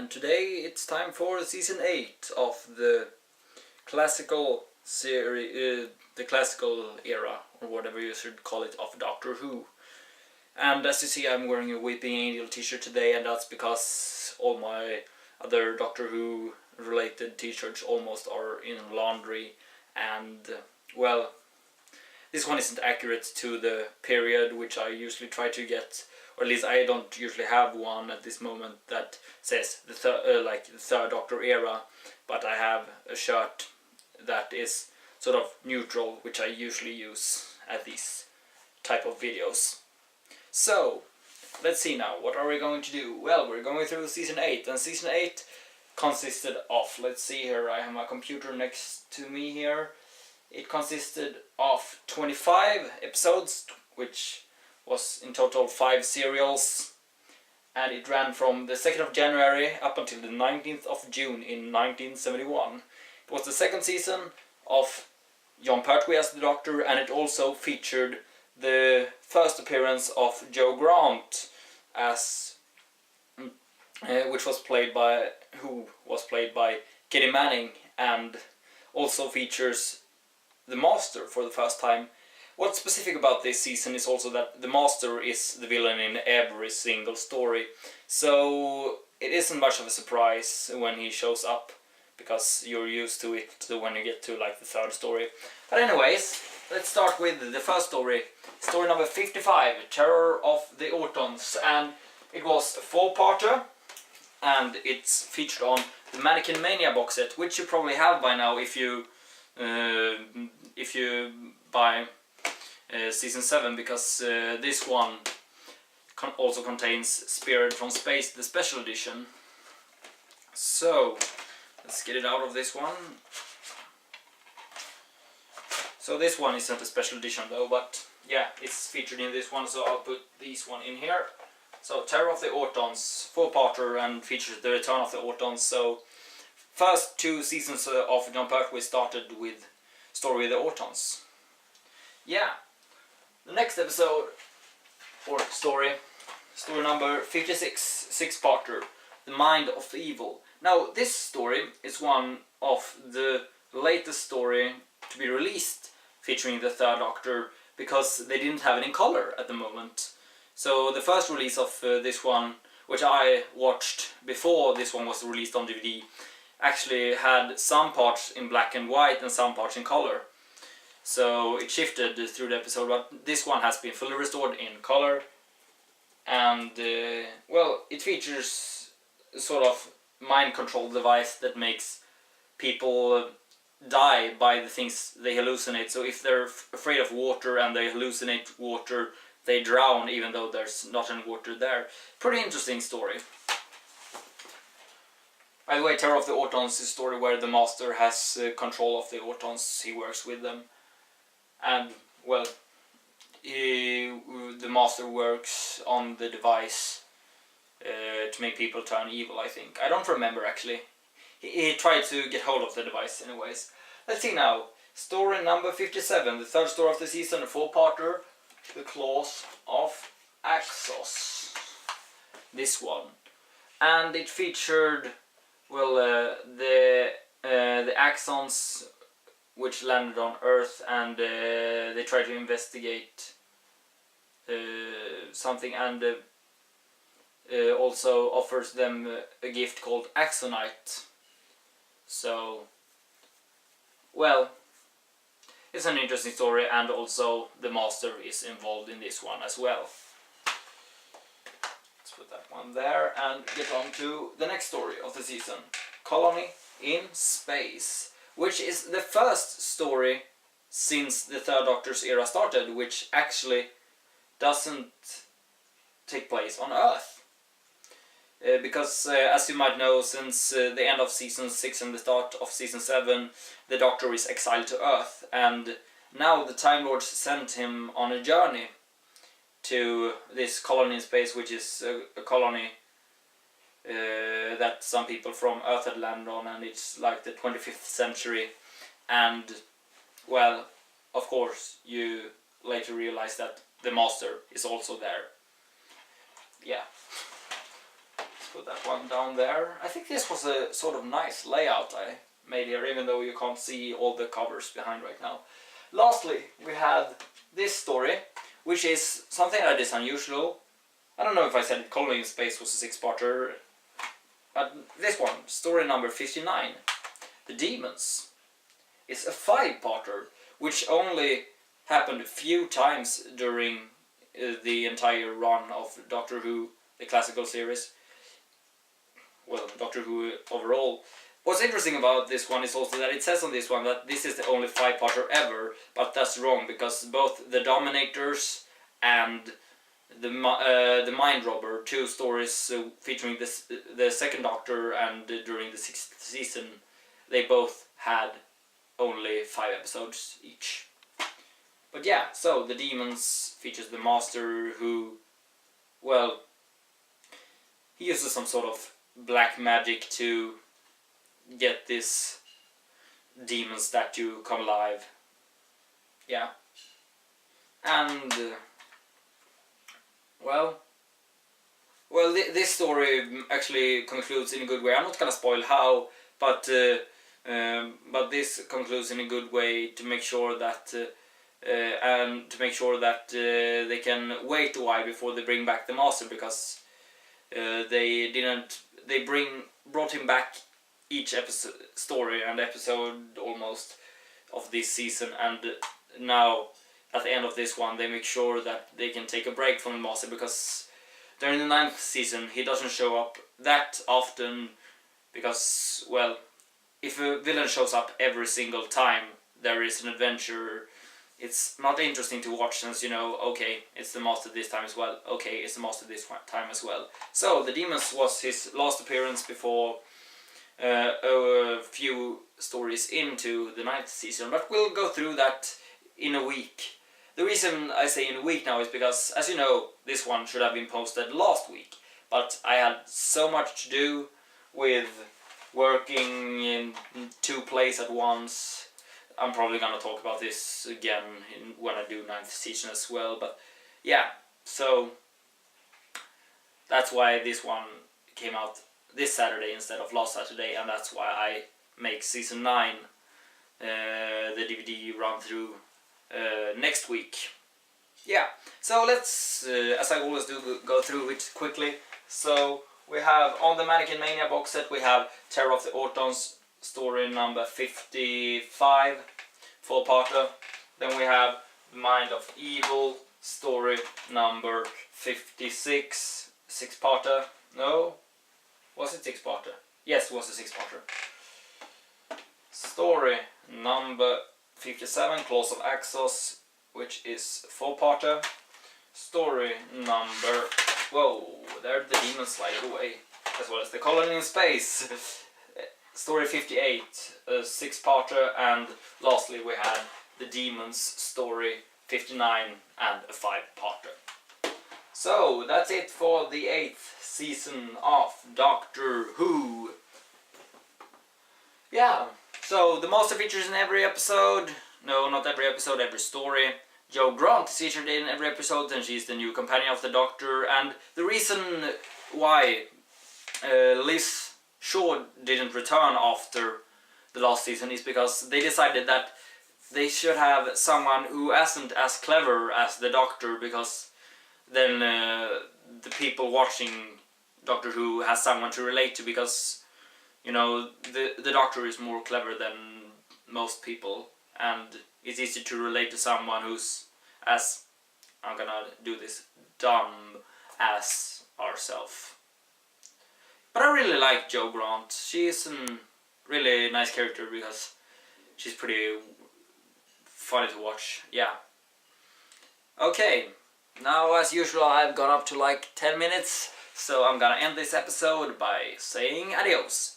and today it's time for season 8 of the classical series, the classical era, or whatever you should call it, of Doctor Who. And as you see, I'm wearing a Weeping Angel t-shirt today, and that's because all my other Doctor Who related t-shirts almost are in laundry, and well, this one isn't accurate to the period which I usually try to get, or at least I don't usually have one at this moment that says the third Doctor era, but I have a shirt that is sort of neutral, which I usually use at these type of videos. So, let's see now, what are we going to do? Well, we're going through season 8, and season 8 consisted of, let's see here, I have my computer next to me here. It consisted of 25 episodes, which was in total 5 serials, and it ran from the 2nd of January up until the 19th of June in 1971. It was the second season of Jon Pertwee as the Doctor, and it also featured the first appearance of Jo Grant as who was played by Kitty Manning, and also features the Master for the first time. What's specific about this season is also that the Master is the villain in every single story, so it isn't much of a surprise when he shows up, because you're used to it when you get to like the third story. But anyways, let's start with the first story, story number 55, Terror of the Autons, and it was a 4-parter, and it's featured on the Mannequin Mania box set, which you probably have by now if you buy season 7, because this one also contains Spirit from Space, the special edition. So let's get it out of this one. So this one isn't a special edition though, but yeah, it's featured in this one, so I'll put this one in here. So Terror of the Autons, 4-parter, and features the return of the Autons. So first 2 seasons of Jon Pertwee started with Story of the Autons. Yeah, the next episode, or story number 56, 6-parter, The Mind of Evil. Now this story is one of the latest story to be released featuring the third Doctor, because they didn't have it in color at the moment. So the first release of this one, which I watched before this one was released on DVD, actually had some parts in black and white and some parts in color. So it shifted through the episode, but this one has been fully restored in color, and well, it features a sort of mind control device that makes people die by the things they hallucinate. So if they're afraid of water and they hallucinate water, they drown even though there's not any water there. Pretty interesting story. By the way, Terror of the Autons is a story where the Master has control of the Autons, he works with them. And, well, the Master works on the device to make people turn evil, I think. I don't remember actually. He tried to get hold of the device anyways. Let's see now. Story number 57, the third story of the season, a 4-parter, The Claws of Axos. This one. And it featured, well, the Axons which landed on Earth, and they tried to investigate something, and also offers them a gift called Axonite. So, well, it's an interesting story, and also the Master is involved in this one as well. Let's put that one there and get on to the next story of the season, Colony in Space, which is the first story since the third Doctor's era started, which actually doesn't take place on Earth. Because, as you might know, since the end of season 6 and the start of season 7, the Doctor is exiled to Earth, and now the Time Lords sent him on a journey to this colony in space, which is a colony that some people from Earth had landed on, and it's like the 25th century. And, well, of course, you later realize that the Master is also there. Yeah. put that one down there. I think this was a sort of nice layout I made here, even though you can't see all the covers behind right now. Lastly, we have this story, which is something that is unusual. I don't know if I said it, Colony in Space was a 6-parter, but this one, story number 59, The Dæmons, is a 5-parter, which only happened a few times during the entire run of Doctor Who, the classical series. Well, Doctor Who overall. What's interesting about this one is also that it says on this one that this is the only 5-parter ever, but that's wrong, because both The Dominators and the Mind Robber, 2 stories featuring the second Doctor and during the 6th season, they both had only 5 episodes each. But yeah, so The Dæmons features the Master who, well, he uses some sort of black magic to get this demon statue come alive. Yeah. And well, this story actually concludes in a good way. I'm not gonna spoil how, but this concludes in a good way to make sure that they can wait a while before they bring back the Master, because they brought him back each episode almost of this season, and now at the end of this one they make sure that they can take a break from the Master, because during the 9th season he doesn't show up that often, because, well, if a villain shows up every single time there is an adventure, it's not interesting to watch, since you know, okay, it's the Master this time as well, okay, it's the Master this time as well. So The Dæmons was his last appearance before a few stories into the 9th season, but we'll go through that in a week. The reason I say in a week now is because, as you know, this one should have been posted last week, but I had so much to do with working in 2 places at once. I'm probably gonna talk about this again when I do 9th season as well, but yeah, so that's why this one came out this Saturday instead of last Saturday, and that's why I make season 9, the DVD run through next week. Yeah, so let's, as I always do, go through it quickly. So we have, on the Mannequin Mania box set, we have Terror of the Autons, story number 55, 4-parter. Then we have Mind of Evil, story number 56, 6-parter. No, was it 6-parter? Yes, it was a 6-parter. Story number 57, Claws of Axos, which is 4-parter. Story number... Whoa, there the demons slide away, as well as the Colony in Space. Story 58, a 6-parter, and lastly we had The Dæmons, story 59 and a 5-parter. So that's it for the 8th season of Doctor Who. Yeah, so the Master features in every episode. No, not every episode, every story. Jo Grant is featured in every episode, and she's the new companion of the Doctor. And the reason why Liz Shaw didn't return after the last season is because they decided that they should have someone who isn't as clever as the Doctor, because then the people watching Doctor Who has someone to relate to, because, you know, the Doctor is more clever than most people, and it's easy to relate to someone who's as, I'm gonna do this, dumb as ourselves. But I really like Jo Grant. She's a really nice character because she's pretty funny to watch. Yeah. Okay, now as usual I've gone up to like 10 minutes, so I'm gonna end this episode by saying adios.